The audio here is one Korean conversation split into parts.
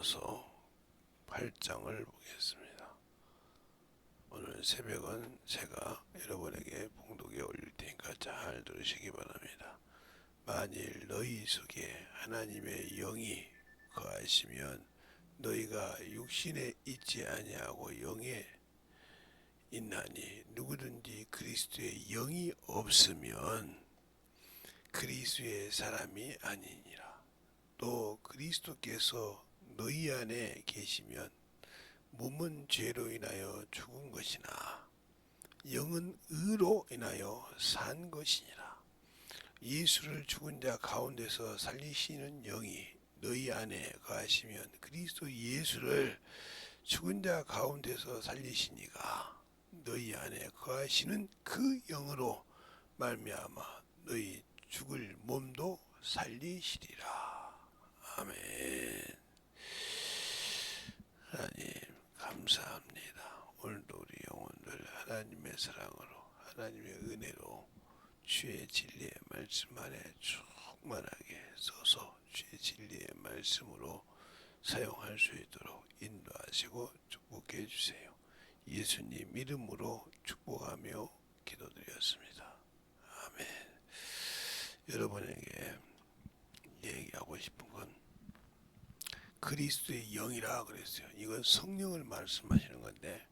로마서 8장을 보겠습니다. 오늘 새벽은 제가 여러분에게 봉독에 올릴 테니까 잘 들으시기 바랍니다. 만일 너희 속에 하나님의 영이 거하시면 너희가 육신에 있지 아니하고 영에 있나니 누구든지 그리스도의 영이 없으면 그리스도의 사람이 아니니라. 또 그리스도께서 너희 안에 계시면 몸은 죄로 인하여 죽은 것이나 영은 의로 인하여 산 것이니라. 예수를 죽은 자 가운데서 살리시는 영이 너희 안에 거하시면 그리스도 예수를 죽은 자 가운데서 살리시니가 너희 안에 거하시는 그 영으로 말미암아 너희 죽을 몸도 살리시리라. 아멘. 하나님 감사합니다. 오늘도 우리 영혼들 하나님의 사랑으로 하나님의 은혜로 주의 진리의 말씀 안에 충만하게 써서 주의 진리의 말씀으로 사용할 수 있도록 인도하시고 축복해 주세요. 예수님 이름으로 축복하며 기도드렸습니다. 아멘. 여러분에게 얘기하고 싶은 건 그리스도의 영이라 그랬어요. 이건 성령을 말씀하시는 건데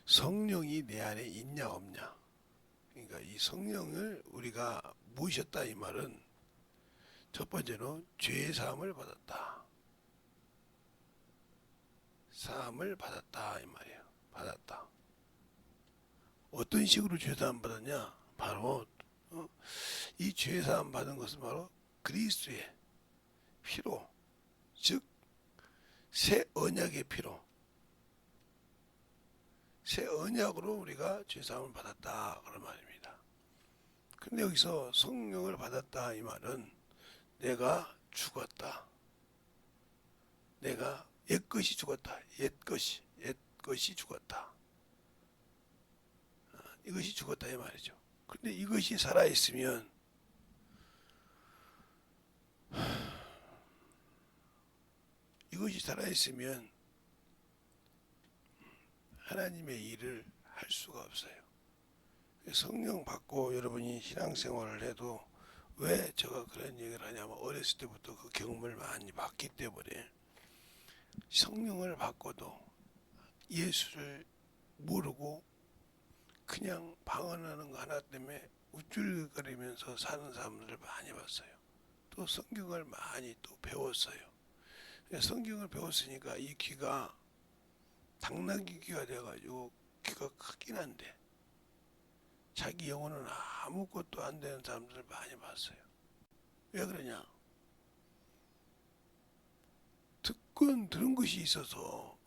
성령이 내 안에 있냐 없냐. 그러니까 이 성령을 우리가 모셨다 이 말은 첫 번째로 죄의 사함을 받았다. 사함을 받았다 이 말이에요. 받았다. 어떤 식으로 죄 사함 받았냐? 바로 이 죄 사함 받은 것은 바로 그리스도의 피로, 즉 새 언약의 피로, 새 언약으로 우리가 죄 사함을 받았다 그런 말입니다. 근데 여기서 성령을 받았다 이 말은 내가 죽었다. 내가 옛것이 죽었다. 옛것이 죽었다. 이것이 죽었다 이 말이죠. 근데 이것이 살아있으면 하나님의 일을 할 수가 없어요. 성령 받고 여러분이 신앙생활을 해도 왜 제가 그런 얘기를 하냐면 어렸을 때부터 그 경험을 많이 받기 때문에 성령을 받고도 예수를 모르고 그냥 방언하는 거 하나 때문에 우쭐거리면서 사는 사람들을 많이 봤어요. 또 성경을 많이 또 배웠어요. 성경을 배웠으니까 이 귀가 당나귀 귀가 돼가지고 귀가 크긴 한데 자기 영혼은 아무것도 안 되는 사람들을 많이 봤어요. 왜 그러냐? 들은 것이 있어서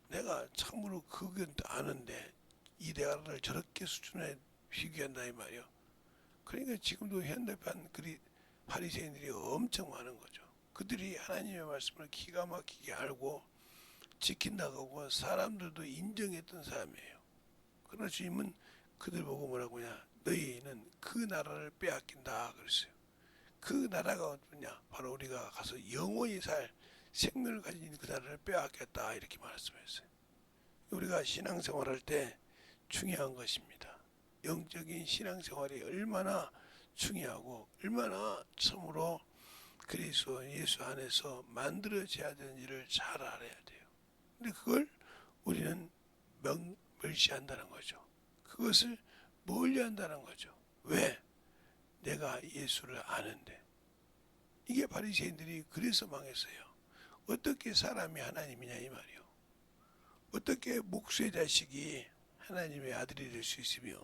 내가 참으로 그건 아는데 이 대화를 저렇게 수준에 비교한다 이 말이요. 그러니까 지금도 현대판 바리새인들이 엄청 많은 거죠. 그들이 하나님의 말씀을 기가 막히게 알고 지킨다고 하고 사람들도 인정했던 사람이에요. 그러나 주님은 그들 보고 뭐라고 하냐? 너희는 그 나라를 빼앗긴다 그랬어요. 그 나라가 어떠냐? 바로 우리가 가서 영원히 살 생명을 가진 그 나라를 빼앗겠다 이렇게 말씀했어요. 우리가 신앙생활할 때 중요한 것입니다. 영적인 신앙생활이 얼마나 중요하고 얼마나 참으로 그리스도 예수 안에서 만들어져야 되는 일을 잘 알아야 돼요. 근데 그걸 우리는 멸시한다는 거죠. 그것을 멀리한다는 거죠. 왜? 내가 예수를 아는데. 이게 바리새인들이 그래서 망했어요. 어떻게 사람이 하나님이냐 이 말이요. 어떻게 목수의 자식이 하나님의 아들이 될 수 있으며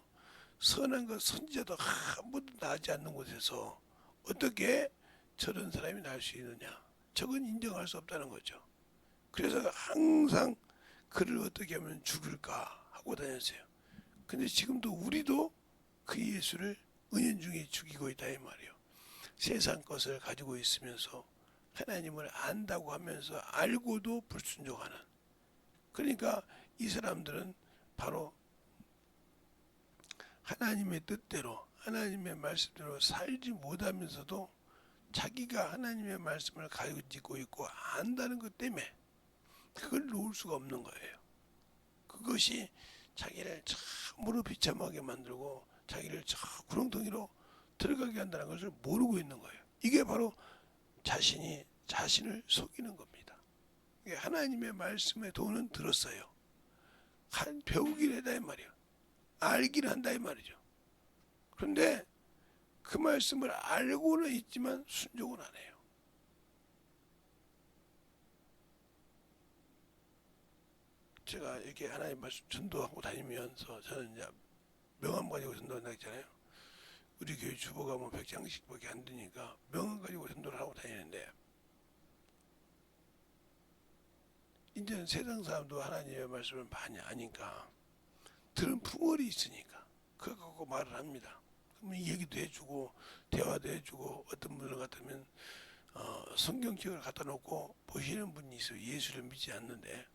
선한 것 선지자도 한 번도 나지 않는 곳에서 어떻게 저런 사람이 날 수 있느냐. 저건 인정할 수 없다는 거죠. 그래서 항상 그를 어떻게 하면 죽일까 하고 다녔어요. 근데 지금도 우리도 그 예수를 은연중에 죽이고 있다 이 말이에요. 세상 것을 가지고 있으면서 하나님을 안다고 하면서 알고도 불순종하는. 그러니까 이 사람들은 바로 하나님의 뜻대로 하나님의 말씀대로 살지 못하면서도 자기가 하나님의 말씀을 가지고 있고 안다는 것 때문에 그걸 놓을 수가 없는 거예요. 그것이 자기를 참으로 비참하게 만들고 자기를 저 구렁텅이로 들어가게 한다는 것을 모르고 있는 거예요. 이게 바로 자신이 자신을 속이는 겁니다. 하나님의 말씀의 도는 들었어요. 배우긴 했다 이 말이에요. 알긴 한다 이 말이죠. 그런데 그 말씀을 알고는 있지만 순종은 안 해요. 제가 이렇게 하나님 말씀 전도하고 다니면서 저는 이제 명함 가지고 전도한다 했잖아요. 우리 교회 주보가 뭐 100장씩밖에 안 되니까 명함 가지고 전도를 하고 다니는데 이제는 세상 사람도 하나님의 말씀을 많이 아니까 들은 풍월이 있으니까 그거 갖고 말을 합니다. 그러면 얘기도 해주고 대화도 해주고 어떤 분들 같으면 성경책을 갖다 놓고 보시는 분이 있어요. 예수를 믿지 않는데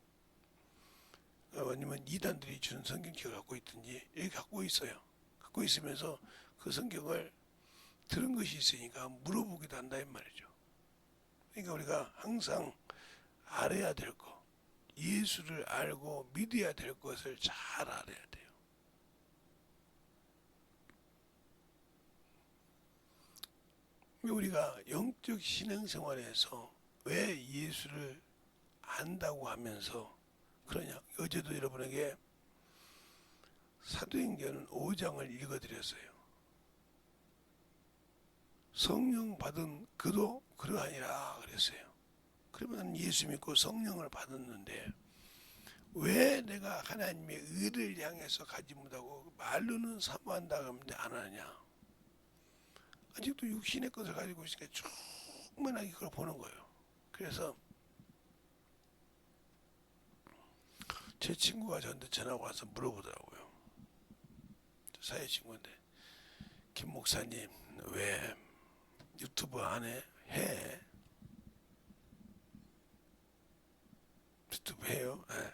아니면 이단들이 준 성경책을 갖고 있든지 이렇게 갖고 있어요. 갖고 있으면서 그 성경을 들은 것이 있으니까 물어보기도 한다 이 말이죠. 그러니까 우리가 항상 알아야 될 것, 예수를 알고 믿어야 될 것을 잘 알아야 돼요. 우리가 영적 신앙생활에서 왜 예수를 안다고 하면서 그러냐? 어제도 여러분에게 사도행전 5장을 읽어드렸어요. 성령 받은 그도 그러하니라 그랬어요. 그러면 예수 믿고 성령을 받았는데 왜 내가 하나님의 의를 향해서 가지 못하고 말로는 사모한다 하는데 안 하냐? 아직도 육신의 것을 가지고 있으니까 충분하게 그걸 보는 거예요. 그래서 제 친구가 저한테 전화가 와서 물어보더라고요. 사회 친구인데 김 목사님 왜 유튜브 안 해? 해? 유튜브 해요? 네.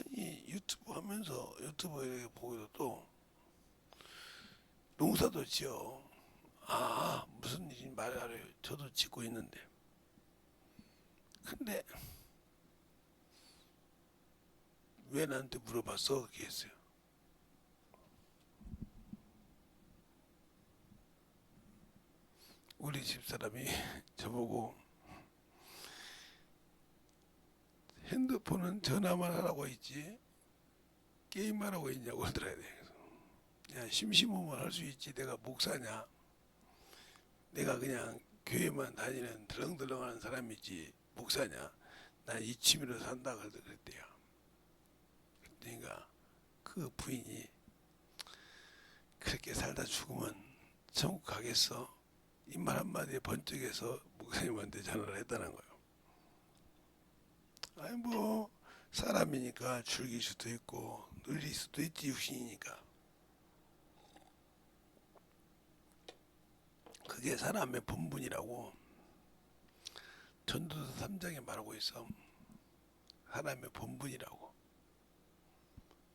아니 유튜브 하면서 유튜브 이렇게 보기도 또 농사도 지어. 아 무슨 일인지 말 알아요. 저도 짓고 있는데 근데 왜 나한테 물어봤어? 그렇게 했어요. 우리 집사람이 저보고 핸드폰은 전화만 하라고 있지 게임하라고 있냐고 그러더라고요. 야 심심하면 할 수 있지 내가 목사냐 내가 그냥 교회만 다니는 덜렁덜렁하는 사람이지 목사냐 난 이 취미로 산다 그랬대요. 그러니까 그 부인이 그렇게 살다 죽으면 천국 가겠어? 이 말 한마디에 번쩍해서 목사님한테 전화를 했다는 거예요. 아니 뭐 사람이니까 즐길 수도 있고 눌릴 수도 있지 육신이니까. 그게 사람의 본분이라고 전도서 3장에 말하고 있어. 사람의 본분이라고.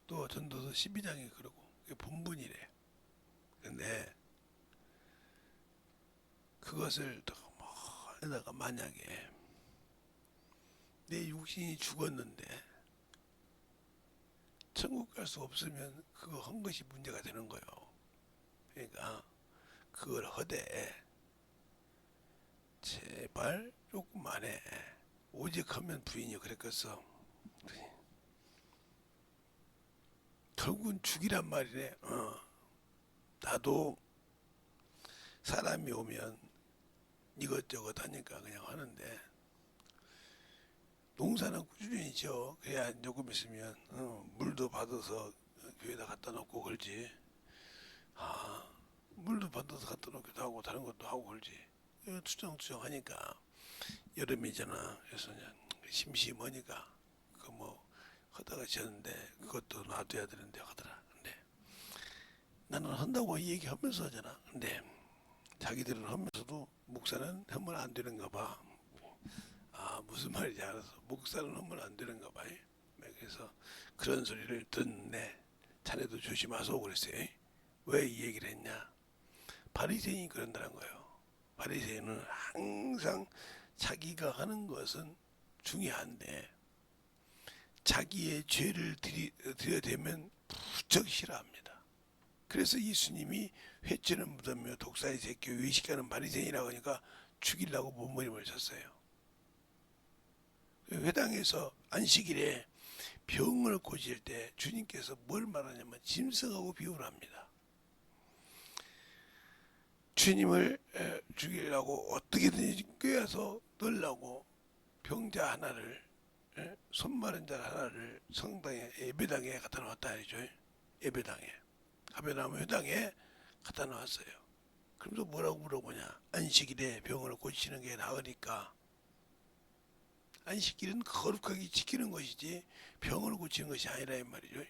또 전도서 12장에 그러고 그게 본분이래. 근데 그것을 더 멀리다가 만약에 내 육신이 죽었는데 천국 갈 수 없으면 그거 한 것이 문제가 되는 거예요. 그러니까 그걸 허되 제발 조금만 해. 오직 하면 부인이 그랬겠어. 결국은 죽이란 말이래. 나도 사람이 오면 이것저것 하니까 그냥 하는데 농사는 꾸준히 지어. 그래야 조금 있으면 물도 받아서 교회에다 갖다 놓고 걸지. 물도 받아서 갖다 놓기도 하고 다른 것도 하고 걸지. 투정투정 하니까 여름이잖아. 그래서 그냥 심심하니까 그 뭐 하다가 지었는데 그것도 놔둬야 되는데 하더라. 근데 나는 한다고 얘기하면서 하잖아. 근데 자기들은 하면서도 목사는 하면 안 되는가 봐. 아 무슨 말인지 알아서 목사는 하면 안 되는가 봐. 그래서 그런 소리를 듣네. 자네도 조심하소 그랬어요. 왜 이 얘기를 했냐? 바리새인이 그런다는 거예요. 바리새인은 항상 자기가 하는 것은 중요한데 자기의 죄를 들여대면 무척 싫어합니다. 그래서 예수님이 회초는 묻으며 독사의 새끼 외식하는 바리새인이라고 하니까 죽이려고 몸부림을 쳤어요. 회당에서 안식일에 병을 고칠 때 주님께서 뭘 말하냐면 짐승하고 비유를 합니다. 주님을 죽이려고 어떻게든지 꿰어서 넣으려고 병자 하나를, 손 마른 자 하나를 성당에 예배당에 갖다 놓았다 하죠. 예배당에, 가베나움 회당에 갖다 놓았어요. 그러면서 뭐라고 물어보냐? 안식일에 병을 고치는 게 나으니까. 안식일은 거룩하게 지키는 것이지 병을 고치는 것이 아니라 이 말이죠.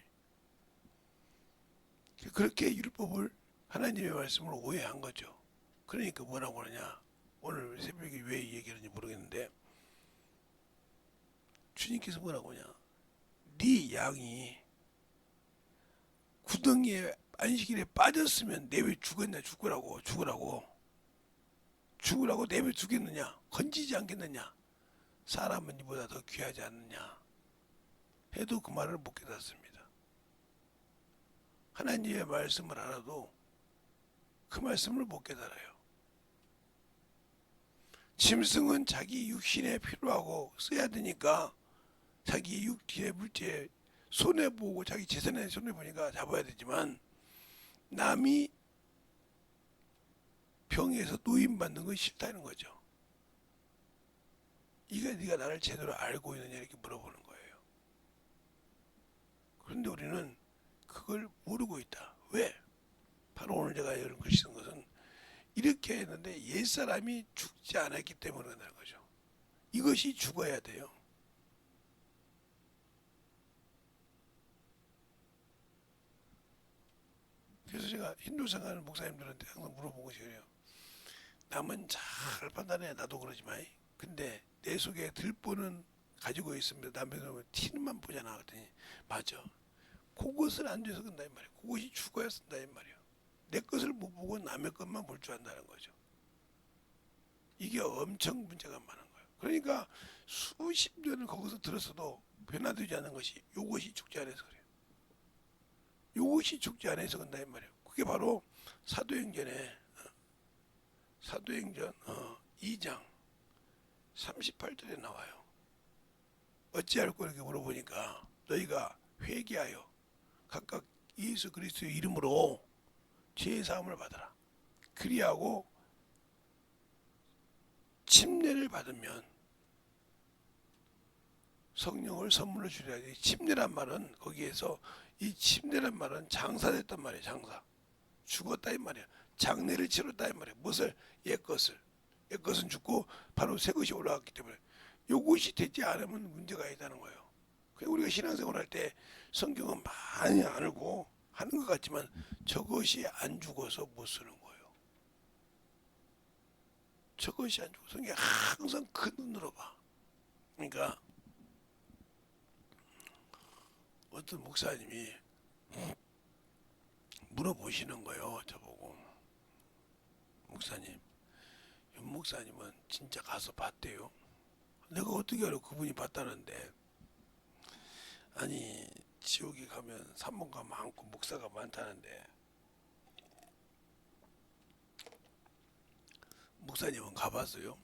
그렇게 율법을, 하나님의 말씀을 오해한 거죠. 그러니까 뭐라고 그러냐? 오늘 새벽에 왜 이 얘기하는지 모르겠는데 주님께서 뭐라고 하냐? 네 양이 구덩이에 안식일에 빠졌으면 내왜 죽었냐? 죽으라고 내왜 죽겠느냐? 건지지 않겠느냐? 사람은 이보다 더 귀하지 않느냐? 해도 그 말을 못 깨닫습니다. 하나님의 말씀을 알아도 그 말씀을 못 깨달아요. 짐승은 자기 육신에 필요하고 써야 되니까 자기 육체의 물질에 손해보고 자기 재산에 손해보니까 잡아야 되지만 남이 병에서 노인받는 건 싫다는 거죠. 이게 네가 나를 제대로 알고 있느냐 이렇게 물어보는 거예요. 그런데 우리는 그걸 모르고 있다. 왜? 바로 오늘 제가 이런 글 쓴 것은 이렇게 했는데 옛사람이 죽지 않았기 때문에 그런다는 거죠. 이것이 죽어야 돼요. 그래서 제가 힌두 생활하는 목사님들한테 항상 물어본 것이 그래요. 남은 잘 판단해. 나도 그러지만 근데 내 속에 들보는 가지고 있습니다. 남편은 티는만 보잖아. 그랬더니 맞아. 그것을 안 돼서 그런다 이 말이야. 그것이 죽어야 쓴다 이 말이야. 내 것을 못 보고 남의 것만 볼 줄 안다는 거죠. 이게 엄청 문제가 많은 거예요. 그러니까 수십 년을 거기서 들었어도 변화되지 않은 것이 이것이 죽지 않아서 그래요. 이것이 죽지 않아서 그런다 이 말이에요. 그게 바로 사도행전에 사도행전 2장 38절에 나와요. 어찌할꼬 이렇게 물어보니까 너희가 회개하여 각각 예수 그리스도의 이름으로 죄 사함을 받아라. 그리하고 침례를 받으면 성령을 선물로 주리라. 침례란 말은 거기에서 이 침례란 말은 장사됐단 말이에요. 장사. 죽었다 이 말이에요. 장례를 치렀다 이 말이에요. 무엇을? 옛것은 죽고 바로 새 것이 올라왔기 때문에 이것이 되지 않으면 문제가 있다는 거예요. 그냥 우리가 신앙생활 할 때 성경은 많이 알고 하는 것 같지만 저것이 안 죽어서 못 쓰는 거예요. 저것이 안 죽어. 성경이 항상 그 눈으로 봐. 그러니까 어떤 목사님이 물어보시는 거예요. 저보고 목사님, 윤 목사님은 진짜 가서 봤대요. 내가 어떻게 알아? 그분이 봤다는데. 아니 지옥에 가면 산모가 많고 목사가 많다는데 목사님은 가봤어요?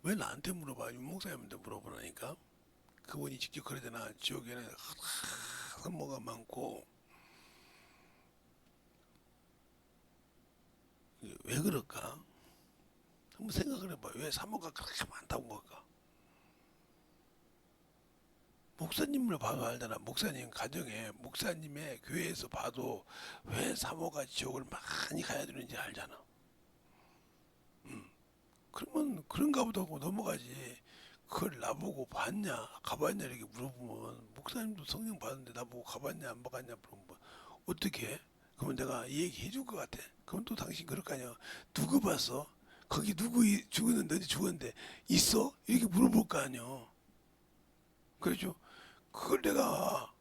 왜 나한테 물어봐? 윤 목사님한테 물어보라니까. 그분이 직접 그러잖아. 지옥에는 산모가 많고. 왜 그럴까? 한번 생각을 해봐. 왜 산모가 그렇게 많다고 그럴까? 목사님을 봐도 알잖아. 목사님 가정에 목사님의 교회에서 봐도 왜 사모가 지옥을 많이 가야 되는지 알잖아. 그러면 그런가 보다 하고 넘어가지. 그걸 나보고 봤냐 가봤냐 이렇게 물어보면 목사님도 성령 받았는데 나보고 가봤냐 안 가봤냐 물어보면 어떻게? 그러면 내가 이 얘기 해줄 것 같아. 그럼 또 당신 그럴 거 아니야. 누구 봤어? 거기 누구 죽었는데 어디 죽었는데 있어? 이렇게 물어볼 거 아니야. 그렇죠? 그걸 내가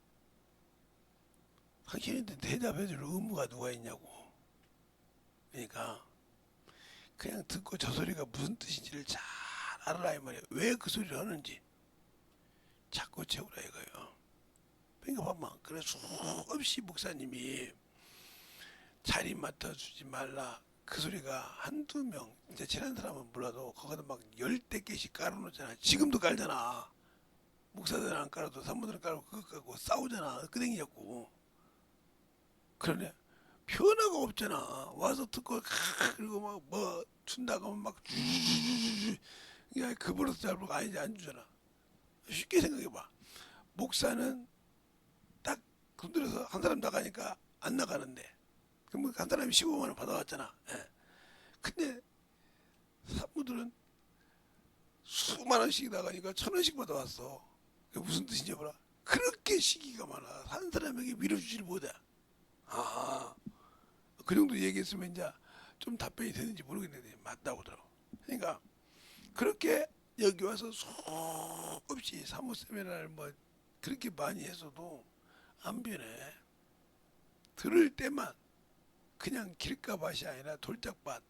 당신한테 대답해줄 의무가 누가 있냐고. 그러니까 그냥 듣고 저 소리가 무슨 뜻인지를 잘 알아라 이 말이야. 왜 그 소리를 하는지 자꾸 채우라 이거예요. 그러니까 봐봐. 그래서 수없이 목사님이 자리 맡아주지 말라. 그 소리가 한두 명, 이제 친한 사람은 몰라도 거기다 막 열대 개씩 깔아놓잖아. 지금도 깔잖아. 목사들은 안 깔아도 사모들은 깔고 그거 깔고 싸우잖아. 끄댕이 잡고. 그러네. 변화가 없잖아. 와서 듣고 그리고 막 뭐 준다고 하면 막 주주주주주. 야, 그 버릇 잘 보고 아니지 안 주잖아. 쉽게 생각해봐. 목사는 딱 건드려서 한 사람 나가니까 안 나가는데 그럼 한 사람이 15만 원 받아왔잖아. 예. 근데 사모들은 수만 원씩 나가니까 1,000원씩 받아왔어. 그게 무슨 뜻인지 몰라. 그렇게 시기가 많아. 한 사람에게 밀어주질 못해. 아, 그 정도 얘기했으면 이제 좀 답변이 되는지 모르겠는데 맞다고 하더라고. 그러니까 그렇게 여기 와서 수없이 사모 세미나를 뭐 그렇게 많이 했어도 안 변해. 들을 때만 그냥 길가밭이 아니라 돌짝밭.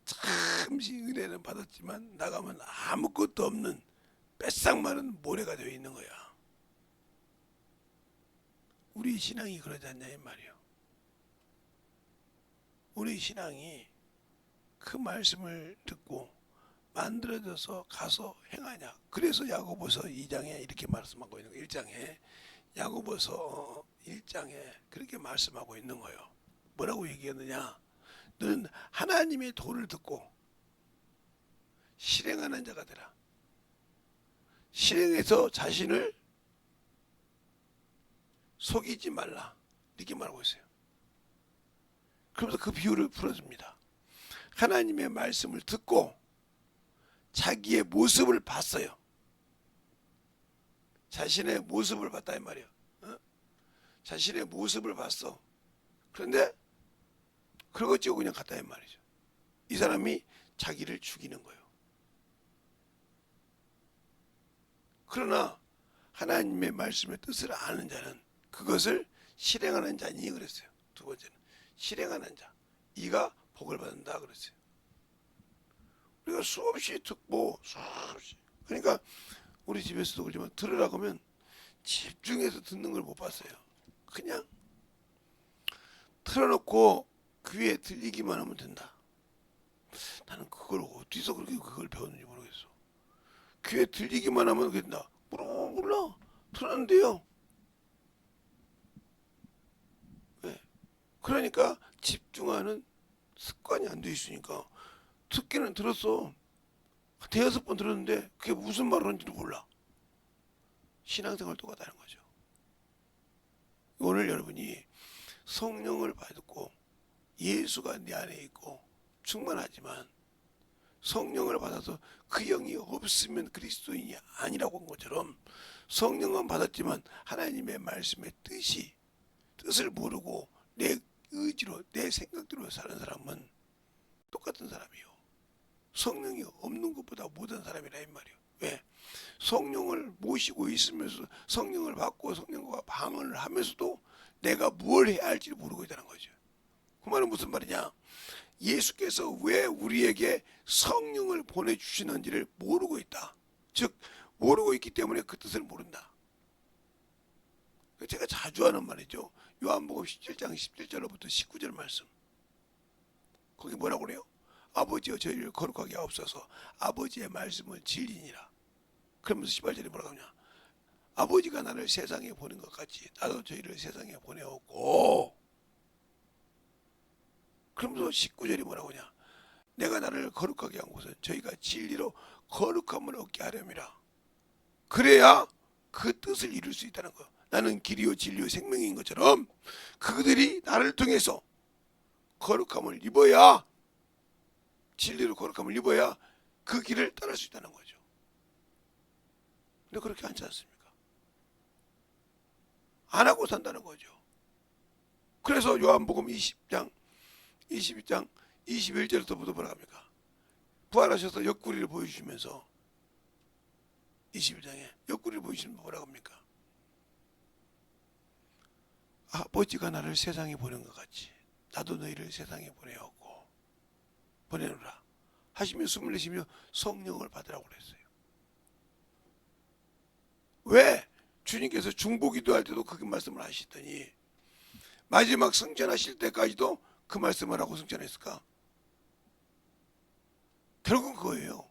잠시 은혜는 받았지만 나가면 아무것도 없는 뺏싹 마른 모래가 되어 있는 거야. 우리 신앙이 그러지 않냐 이 말이요. 우리 신앙이 그 말씀을 듣고 만들어져서 가서 행하냐. 그래서 야고보서 2장에 이렇게 말씀하고 있는 거예요. 1장에 야고보서 1장에 그렇게 말씀하고 있는 거예요. 뭐라고 얘기했느냐. 너는 하나님의 도를 듣고 실행하는 자가 되라. 실행해서 자신을 속이지 말라. 이렇게 말하고 있어요. 그러면서 그 비유를 풀어줍니다. 하나님의 말씀을 듣고 자기의 모습을 봤어요. 자신의 모습을 봤다 이 말이에요. 자신의 모습을 봤어. 그런데 그거 찍고 그냥 갔다 이 말이죠. 이 사람이 자기를 죽이는 거예요. 그러나 하나님의 말씀의 뜻을 아는 자는 그것을 실행하는 자니 그랬어요. 두 번째는 실행하는 자. 이가 복을 받는다 그랬어요. 우리가 수없이 듣고 수없이 그러니까 우리 집에서도 그러지만 들으라고 하면 집중해서 듣는 걸 못 봤어요. 그냥 틀어놓고 귀에 들리기만 하면 된다. 나는 그걸 어디서 그렇게 그걸 배웠는지 모르겠어. 귀에 들리기만 하면 된다. 몰라. 틀었는데요. 네. 그러니까 집중하는 습관이 안 돼 있으니까 듣기는 들었어. 대여섯 번 들었는데 그게 무슨 말을 하는지도 몰라. 신앙생활 똑같다는 거죠. 오늘 여러분이 성령을 받고 예수가 내 안에 있고 충만하지만 성령을 받아서 그 영이 없으면 그리스도인이 아니라고 한 것처럼 성령은 받았지만 하나님의 말씀의 뜻을 모르고 내 의지로 내 생각대로 사는 사람은 똑같은 사람이요. 성령이 없는 것보다 못한 사람이라 이 말이요. 왜? 성령을 모시고 있으면서 성령을 받고 성령과 방언을 하면서도 내가 뭘 해야 할지 모르고 있다는 거죠. 그 말은 무슨 말이냐? 예수께서 왜 우리에게 성령을 보내주시는지를 모르고 있다. 즉 모르고 있기 때문에 그 뜻을 모른다. 제가 자주 하는 말이죠. 요한복음 17장 17절로부터 19절 말씀. 거기 뭐라고 그래요? 아버지여 저희를 거룩하게 하옵소서. 아버지의 말씀은 진리니라. 그러면서 18절에 뭐라고 하냐? 아버지가 나를 세상에 보낸 것 같이 나도 저희를 세상에 보내었고. 그러면서 19절이 뭐라고 하냐? 내가 나를 거룩하게 한 것은 저희가 진리로 거룩함을 얻게 하렴이라. 그래야 그 뜻을 이룰 수 있다는 거. 나는 길이요 진리요 생명인 것처럼 그들이 나를 통해서 거룩함을 입어야 진리로 거룩함을 입어야 그 길을 따를 수 있다는 거죠. 근데 그렇게 않지 않습니까? 안 하고 산다는 거죠. 그래서 요한복음 20장 22장 21절부터 뭐라 합니까? 부활하셔서 옆구리를 보여주시면서 21장에 옆구리를 보여주시면 뭐라고 합니까? 아버지가 나를 세상에 보낸 것 같이 나도 너희를 세상에 보내었고 보내노라 하시며 숨을 내쉬며 성령을 받으라고 그랬어요. 왜? 주님께서 중보기도 할 때도 그 말씀을 하시더니 마지막 승천하실 때까지도 그 말씀을 하고 승천했을까? 결국은 그거예요.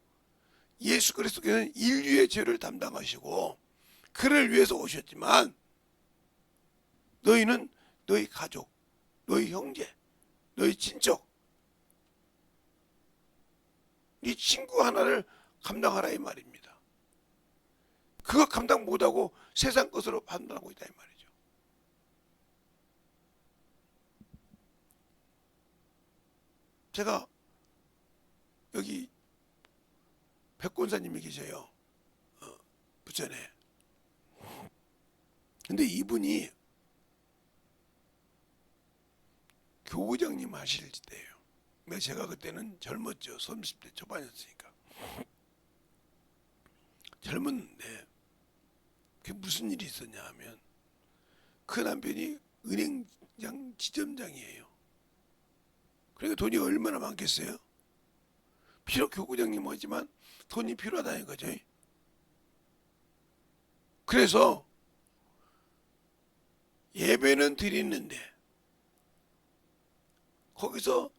예수 그리스도께서는 인류의 죄를 담당하시고 그를 위해서 오셨지만 너희는 너희 가족, 너희 형제, 너희 친척, 네 친구 하나를 감당하라 이 말입니다. 그거 감당 못하고 세상 것으로 판단하고 있다 이 말이죠. 제가 여기 백권사님이 계셔요. 부천에. 근데 이분이 교구장님 하실 때예요. 제가 그때는 젊었죠. 30대 초반이었으니까. 젊었는데 그게 무슨 일이 있었냐 하면 그 남편이 은행장 지점장이에요. 그러니까 돈이 얼마나 많겠어요? 비록 교구장님 하지만 돈이 필요하다는 거죠. 그래서 예배는 드리는데 거기서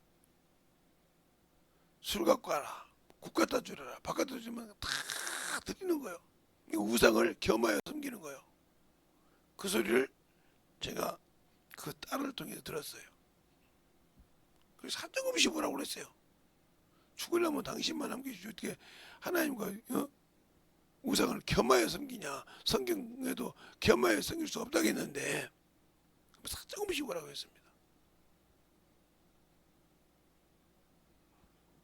술 갖고 와라, 국 갖다 주라, 밥 갖다 주면 다 드리는 거예요. 우상을 겸하여 섬기는 거예요. 그 소리를 제가 그 딸을 통해서 들었어요. 그래서 한정없이 뭐라고 그랬어요. 죽으려면 당신만 남겨주지 어떻게 하나님과 우상을 겸하여 섬기냐. 성경에도 겸하여 섬길 수 없다겠는데 한정없이 뭐라고 했습니다.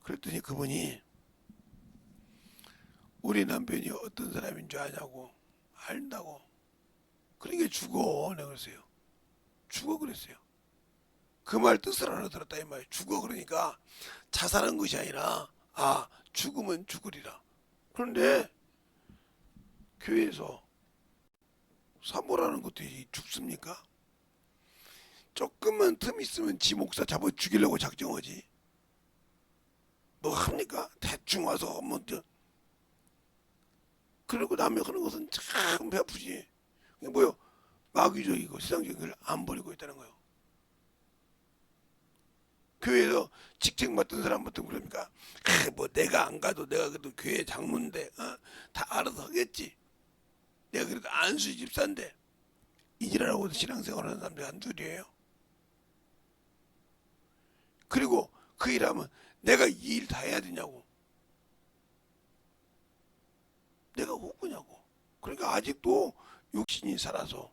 그랬더니 그분이 우리 남편이 어떤 사람인 줄 아냐고. 안다고. 그러니까 죽어 내가 그랬어요. 죽어 그랬어요. 그 말 뜻을 알아들었다 이 말이에요. 죽어 그러니까 자살한 것이 아니라 죽으면 죽으리라. 그런데 교회에서 사모라는 것도 죽습니까? 조금만 틈 있으면 지 목사 잡아 죽이려고 작정하지. 뭐 합니까? 대충 와서 뭐 그러고 나면 하는 것은 참 배 아프지. 이게 뭐요? 마귀적이고 세상적인 걸 안 버리고 있다는 거예요. 교회에서 직책 맡은 사람부터 그럽니까? 뭐 내가 안 가도 내가 그래도 교회 장로인데 다 알아서 하겠지. 내가 그래도 안수 집사인데 이지라고 신앙생활하는 사람들이 한둘이에요. 그리고 그 일하면 내가 이 일 다 해야 되냐고. 내가 호구냐고. 그러니까 아직도 육신이 살아서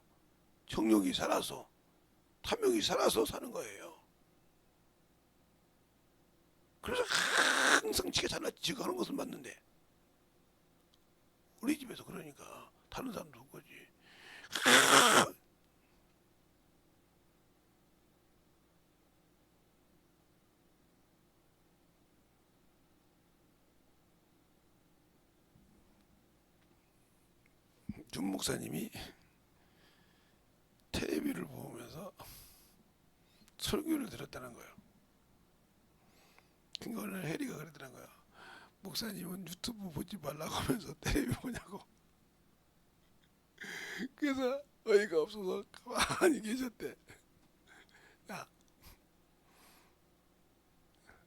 정욕이 살아서 탐욕이 살아서 사는 거예요. 그래서 항상 지가 잘났지 지가 하는 것을 맞는데 우리 집에서 그러니까 다른 사람도 그거지. 준 목사님이 텔레비를 보면서 설교를 들었다는 거예요. 그거는 해리가 그러더라는 거예요. 목사님은 유튜브 보지 말라고 하면서 텔레비 보냐고. 그래서 어이가 없어서 가만히 계셨대. 야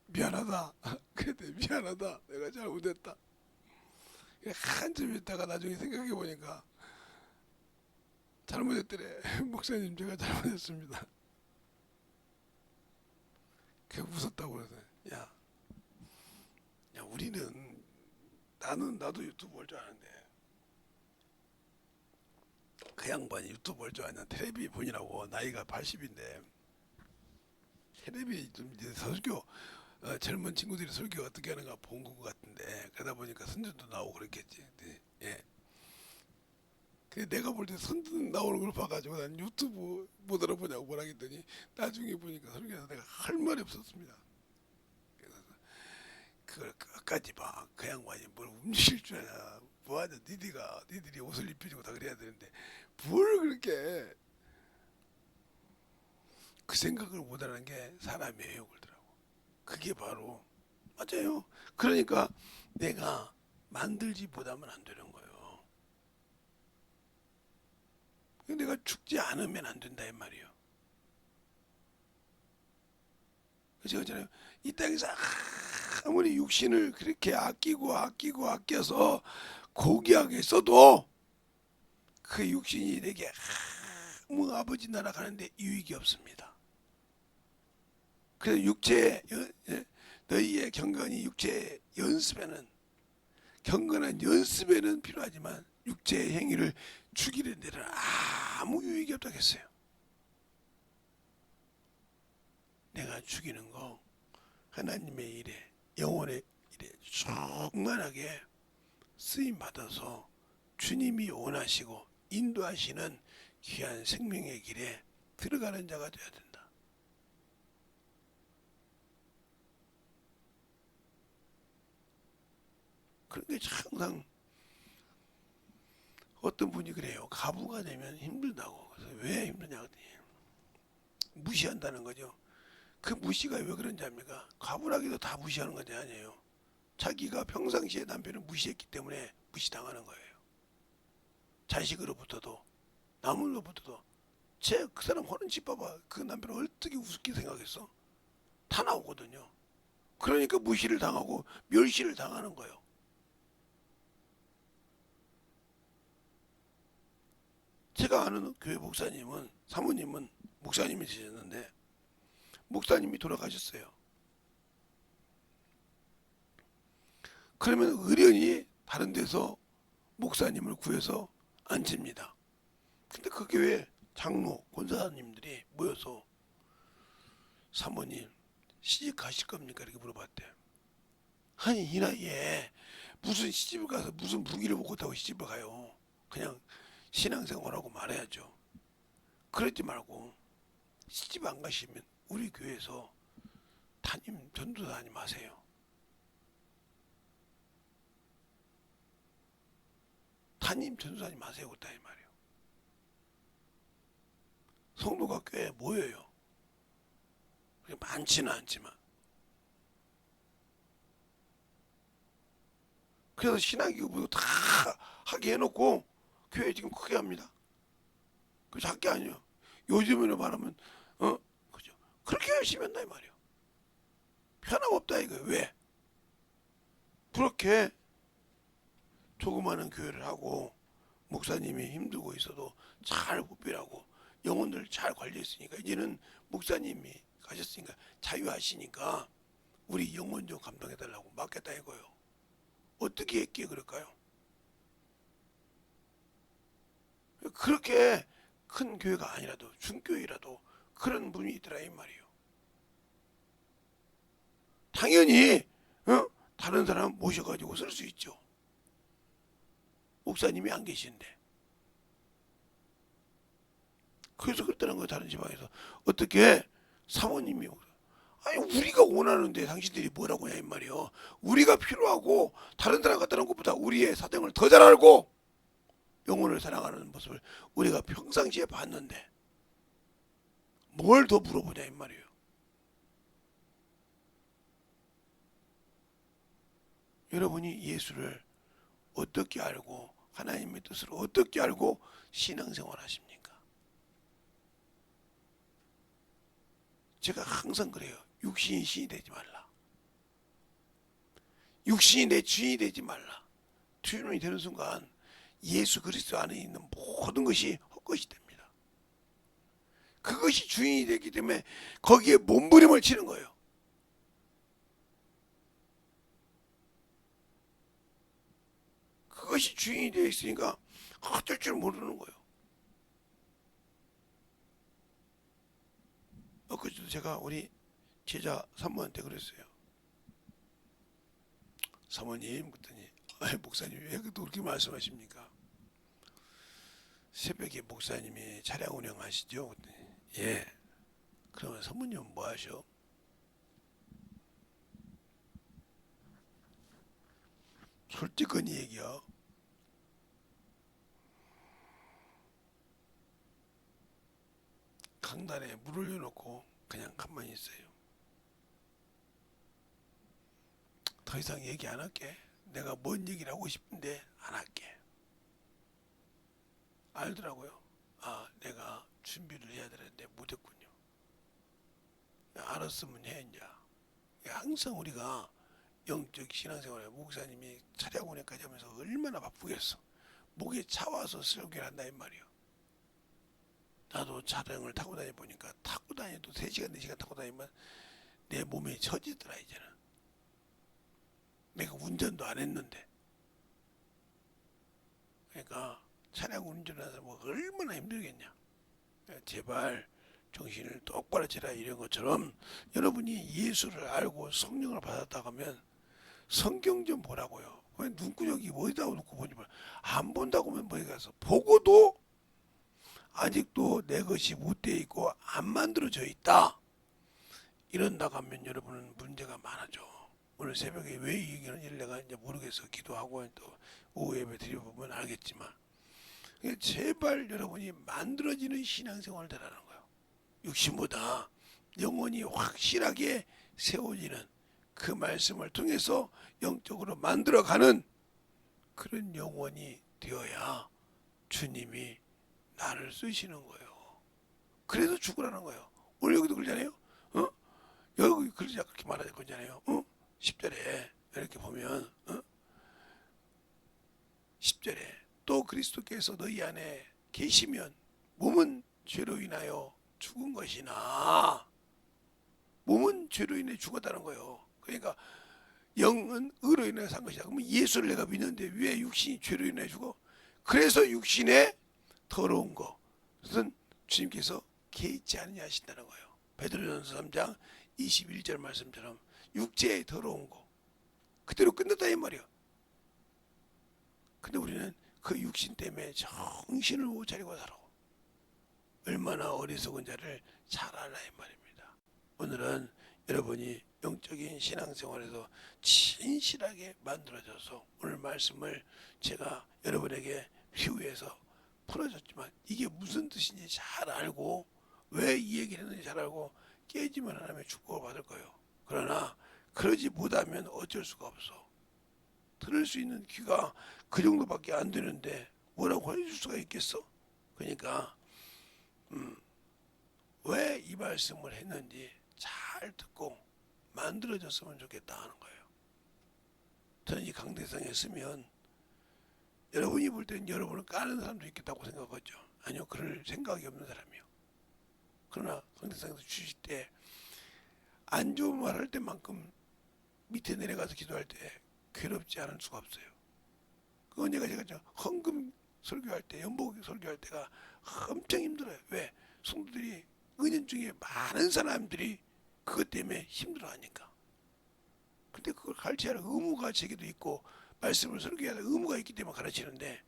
미안하다. 그랬대. 미안하다. 내가 잘못했다. 한참 있다가 나중에 생각해 보니까 잘못했더래. 목사님 제가 잘못했습니다. 그게 웃었다고 그래서 야 우리는 나도 유튜브 볼 줄 아는데 그 양반이 유튜브 볼 줄 아냐. 텔레비 보니라고. 나이가 80인데 텔레비 좀 이제 설교 젊은 친구들이 설교 어떻게 하는가 본 것 같은데 그러다 보니까 선전도 나오고 그랬겠지. 네, 예. 내가 볼 때 선전 나오는 걸 봐가지고 난 유튜브 못 알아보냐고 뭐라 했더니 나중에 보니까 설교에서 내가 할 말이 없었습니다. 그래서 그걸 끝까지 봐. 그 양반이 뭘 움직일 줄 아냐. 뭐하냐. 니들이 옷을 입혀주고 다 그래야 되는데 뭘 그렇게 그 생각을 못하는 게 사람이에요 그러더라고. 그게 바로 맞아요. 그러니까 내가 만들지 못하면 안 되는 거예요. 내가 죽지 않으면 안 된다 이 말이에요. 그래서 제가 이 땅에서 아무리 육신을 그렇게 아껴서 고귀하게 써도 그 육신이 내게 아무 아버지 나라 가는데 유익이 없습니다. 그래서 너희의 경건이 육체의 연습에는 경건한 연습에는 필요하지만 육체의 행위를 죽이는 데는 아무 유익이 없다겠어요. 내가 죽이는 거 하나님의 일에 영혼의 일에 충만하게 쓰임 받아서 주님이 원하시고 인도하시는 귀한 생명의 길에 들어가는 자가 되어야 된다. 그런 게 항상 어떤 분이 그래요. 가부가 되면 힘들다고. 그래서 왜 힘드냐 그랬더니 무시한다는 거죠. 그 무시가 왜 그런지 압니까? 가부라기도 다 무시하는 건지 아니에요. 자기가 평상시에 남편을 무시했기 때문에 무시당하는 거예요. 자식으로부터도 남으로부터도 그 사람 하는 짓 봐봐. 그 남편을 어떻게 우습게 생각했어? 다 나오거든요. 그러니까 무시를 당하고 멸시를 당하는 거예요. 제가 아는 교회 목사님은 사모님은 목사님이 되셨는데 목사님이 돌아가셨어요. 그러면 의련히 다른 데서 목사님을 구해서 앉힙니다. 근데 그 교회 장로, 권사님들이 모여서 사모님 시집 가실 겁니까? 이렇게 물어봤대. 아니 이 나이에 무슨 시집을 가서 무슨 무기를 먹고 타고 시집을 가요. 그냥 신앙생활하고 말해야죠. 그러지 말고 시집 안 가시면 우리 교회에서 전도사님 하세요. 전도사님 하세요. 그랬다 이 말이에요. 성도가 꽤 모여요. 많지는 않지만. 그래서 신앙기구도 다 하게 해놓고 교회 지금 크게 합니다. 그 작게 아니에요. 요즘으로 말하면 그죠? 그렇게 열심히 한다 이 말이에요. 편함없다 이거. 왜? 그렇게 조그마한 교회를 하고 목사님이 힘들고 있어도 잘 구별하고 영혼들 잘 관리했으니까 이제는 목사님이 가셨으니까 자유하시니까 우리 영혼 좀 감당해달라고 맡겠다 이거요. 어떻게 했기에 그럴까요? 그렇게 큰 교회가 아니라도 중교회라도 그런 분이 있더라 이 말이에요. 당연히 다른 사람 모셔가지고 쓸 수 있죠. 목사님이 안 계신데. 그래서 그랬다는 거예요. 다른 지방에서. 어떻게 사모님이 아니 우리가 원하는데 당신들이 뭐라고 하냐 이 말이에요. 우리가 필요하고 다른 사람 갖다 놓은 것보다 우리의 사정을 더 잘 알고 영혼을 사랑하는 모습을 우리가 평상시에 봤는데 뭘 더 물어보냐 이 말이에요. 여러분이 예수를 어떻게 알고 하나님의 뜻을 어떻게 알고 신앙생활 하십니까? 제가 항상 그래요. 육신이 신이 되지 말라. 육신이 내 주인이 되지 말라. 주인이 되는 순간 예수 그리스도 안에 있는 모든 것이 헛것이 됩니다. 그것이 주인이 되기 때문에 거기에 몸부림을 치는 거예요. 그것이 주인이 되어 있으니까 어쩔 줄 모르는 거예요. 엊그제도 제가 우리 제자 사모한테 그랬어요. 사모님 그랬더니 목사님 왜 그렇게 말씀하십니까? 새벽에 목사님이 차량 운행하시죠? 그랬더니 예. 그러면 사모님은 뭐 하셔? 솔직히 얘기야. 강단에 물 올려놓고 그냥 가만히 있어요. 더 이상 얘기 안 할게. 내가 뭔 얘기를 하고 싶은데 안 할게. 알더라고요. 아, 내가 준비를 해야 되는데 못했군요. 알았으면 해 이제. 항상 우리가 영적 신앙생활에 목사님이 차량원에까지 하면서 얼마나 바쁘겠어. 목에 차 와서 설교를 한다 이 말이요. 나도 차량을 타고 다니보니까 타고 다녀도 3시간 4시간 타고 다니면 내 몸에 처지더라 이제는. 내가 운전도 안 했는데. 그러니까 차량 운전하는 사람은 얼마나 힘들겠냐. 제발 정신을 똑바로 차려. 이런 것처럼 여러분이 예수를 알고 성령을 받았다고 하면 성경 좀 보라고요. 왜 눈구녕이 어디다 놓고 보지 말. 안 본다고 하면 뭐에 가서 보고도 아직도 내 것이 못되어 있고 안 만들어져 있다. 이런다고 하면 여러분은 문제가 많아져. 오늘 새벽에 왜 이 얘기를 내가 이제 모르겠어. 기도하고 또 오후 예배 드려보면 알겠지만, 그러니까 제발 여러분이 만들어지는 신앙생활을 되라는 거예요. 육신보다 영혼이 확실하게 세워지는 그 말씀을 통해서 영적으로 만들어가는 그런 영혼이 되어야 주님이 나를 쓰시는 거예요. 그래서 죽으라는 거예요. 오늘 여기도 그러잖아요. 여기 그러자 그렇게 말하는 거잖아요. 10절에 이렇게 보면 10절에 또 그리스도께서 너희 안에 계시면 몸은 죄로 인하여 죽은 것이나, 몸은 죄로 인해 죽었다는 거예요. 그러니까 영은 의로 인해 산 것이다. 그러면 예수를 내가 믿는데 왜 육신이 죄로 인해 죽어? 그래서 육신에 더러운 것은 주님께서 개의치 않으냐 하신다는 거예요. 베드로전서 3장 21절 말씀처럼 육체에 더러운 거 그대로 끝났다 이 말이야. 근데 우리는 그 육신 때문에 정신을 못 차리고 살아. 얼마나 어리석은 자를 잘 알아 이 말입니다. 오늘은 여러분이 영적인 신앙생활에서 진실하게 만들어져서 오늘 말씀을 제가 여러분에게 비유해서 풀어줬지만 이게 무슨 뜻인지 잘 알고 왜 이 얘기를 했는지 잘 알고 깨지만 하나님의 축복을 받을 거예요. 그러나 그러지 못하면 어쩔 수가 없어. 들을 수 있는 귀가 그 정도밖에 안 되는데 뭐라고 해줄 수가 있겠어? 그러니까 왜 이 말씀을 했는지 잘 듣고 만들어졌으면 좋겠다 하는 거예요. 저는 이 강대상에 쓰면 여러분이 볼 때는 여러분을 까는 사람도 있겠다고 생각하죠. 아니요, 그럴 생각이 없는 사람이요. 그러나 강대상에서 주실 때 안 좋은 말 할 때만큼 밑에 내려가서 기도할 때 괴롭지 않을 수가 없어요. 그건 제가 헌금 설교할 때, 연복 설교할 때가 엄청 힘들어요. 왜? 성도들이 은연중에 많은 사람들이 그것 때문에 힘들어하니까. 근데 그걸 가르쳐야 할 의무가 제게도 있고 말씀을 설교해야 할 의무가 있기 때문에 가르치는데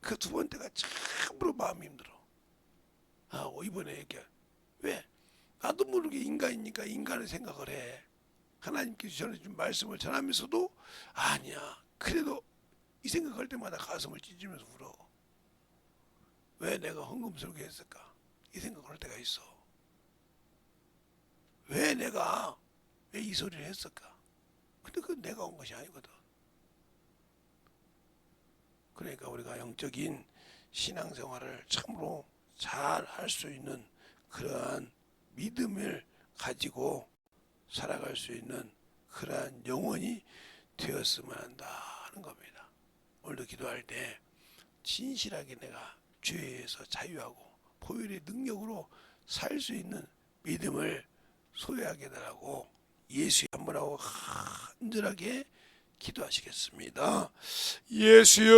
그 두 번째가 참으로 마음이 힘들어. 이번에 얘기해. 왜? 나도 모르게 인간이니까 인간의 생각을 해. 하나님께서 전해준 말씀을 전하면서도 아니야. 그래도 이 생각할 때마다 가슴을 찢으면서 울어. 왜 내가 헌금 설교했을까? 이 생각할 때가 있어. 왜 내가 왜 이 소리를 했을까? 근데 그건 내가 온 것이 아니거든. 그러니까 우리가 영적인 신앙생활을 참으로 잘 할 수 있는 그러한 믿음을 가지고 살아갈 수 있는 그러한 영혼이 되었으면 한다는 겁니다. 오늘도 기도할 때 진실하게 내가 죄에서 자유하고 보혈의 능력으로 살 수 있는 믿음을 소유하게 달라고 예수의 한번 하고 간절하게 기도하시겠습니다. 예수여,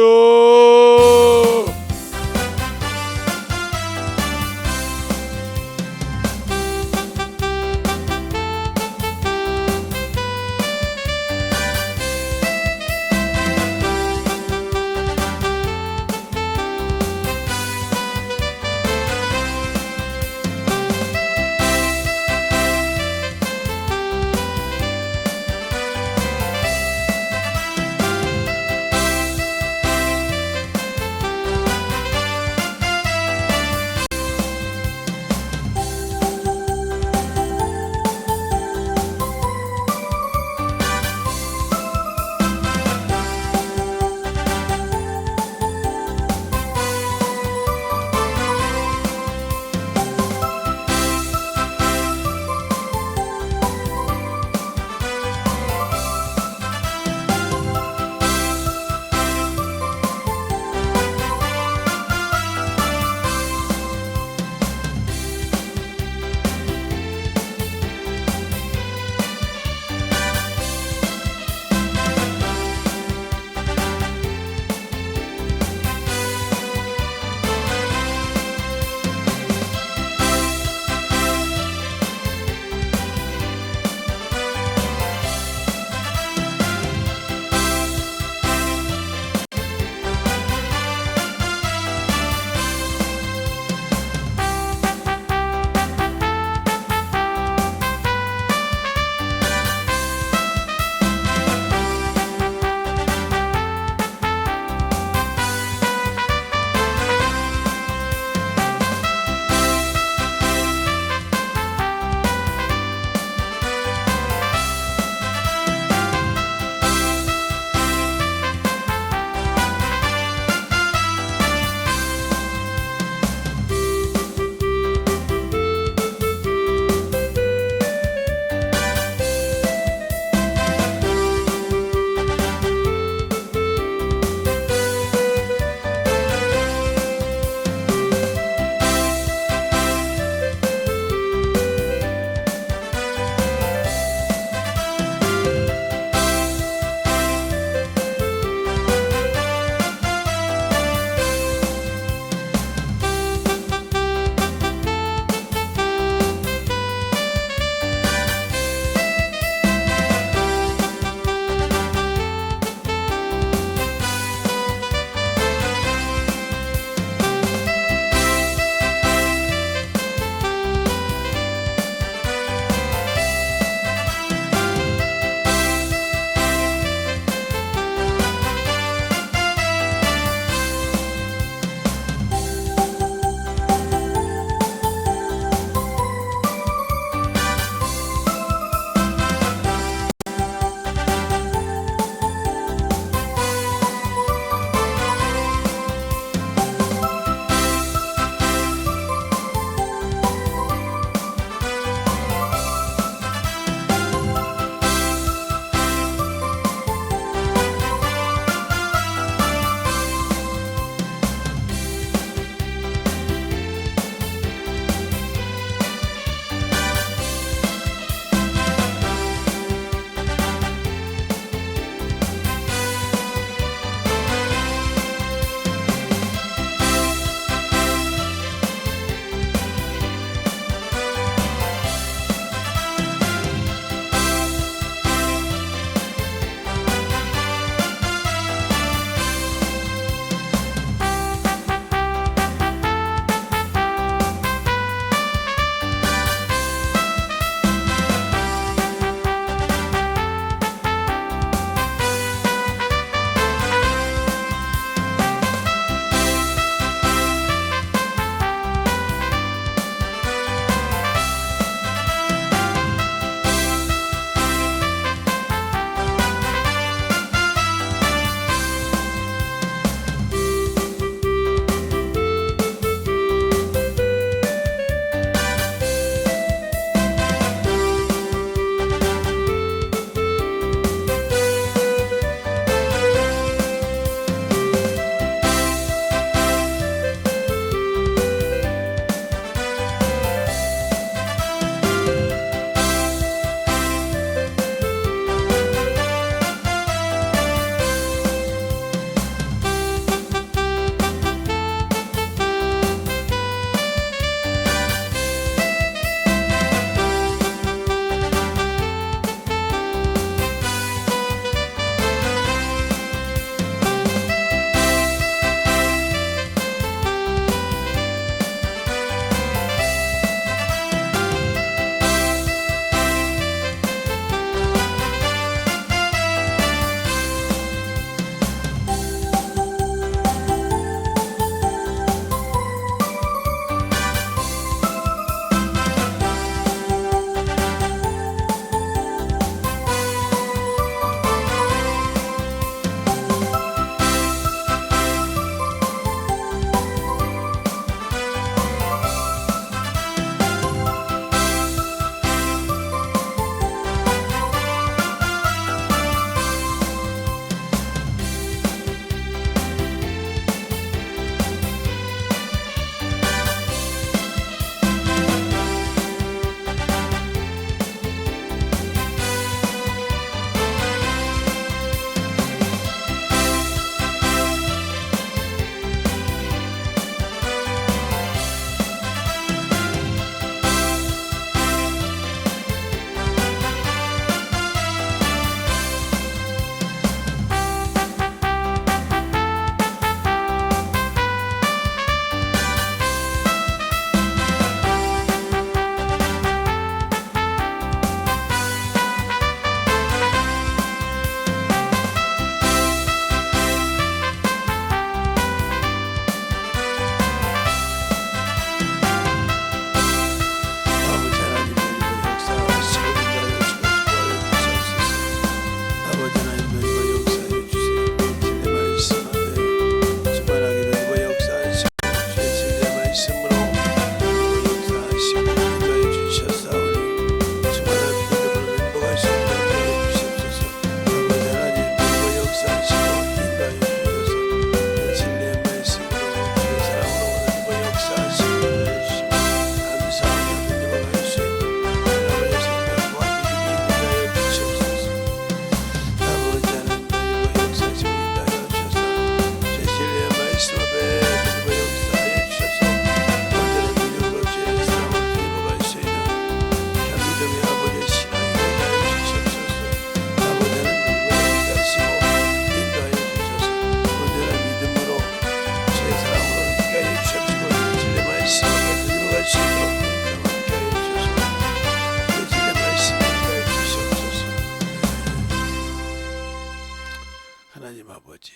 하나님 아버지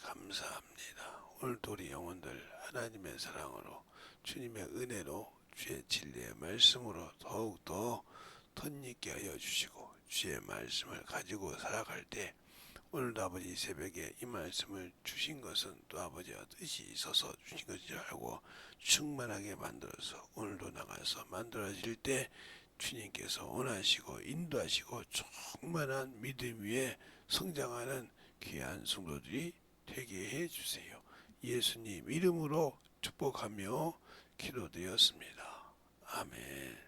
감사합니다. 오늘도 우리 영혼들 하나님의 사랑으로 주님의 은혜로 주의 진리의 말씀으로 더욱더 덧있게 하여 주시고 주의 말씀을 가지고 살아갈 때 오늘도 아버지 새벽에 이 말씀을 주신 것은 또 아버지와 뜻이 있어서 주신 것인 줄 알고 충만하게 만들어서 오늘도 나가서 만들어질 때 주님께서 원하시고 인도하시고 충만한 믿음 위에 성장하는 귀한 성도들이 되게 해주세요. 예수님 이름으로 축복하며 기도드렸습니다. 아멘.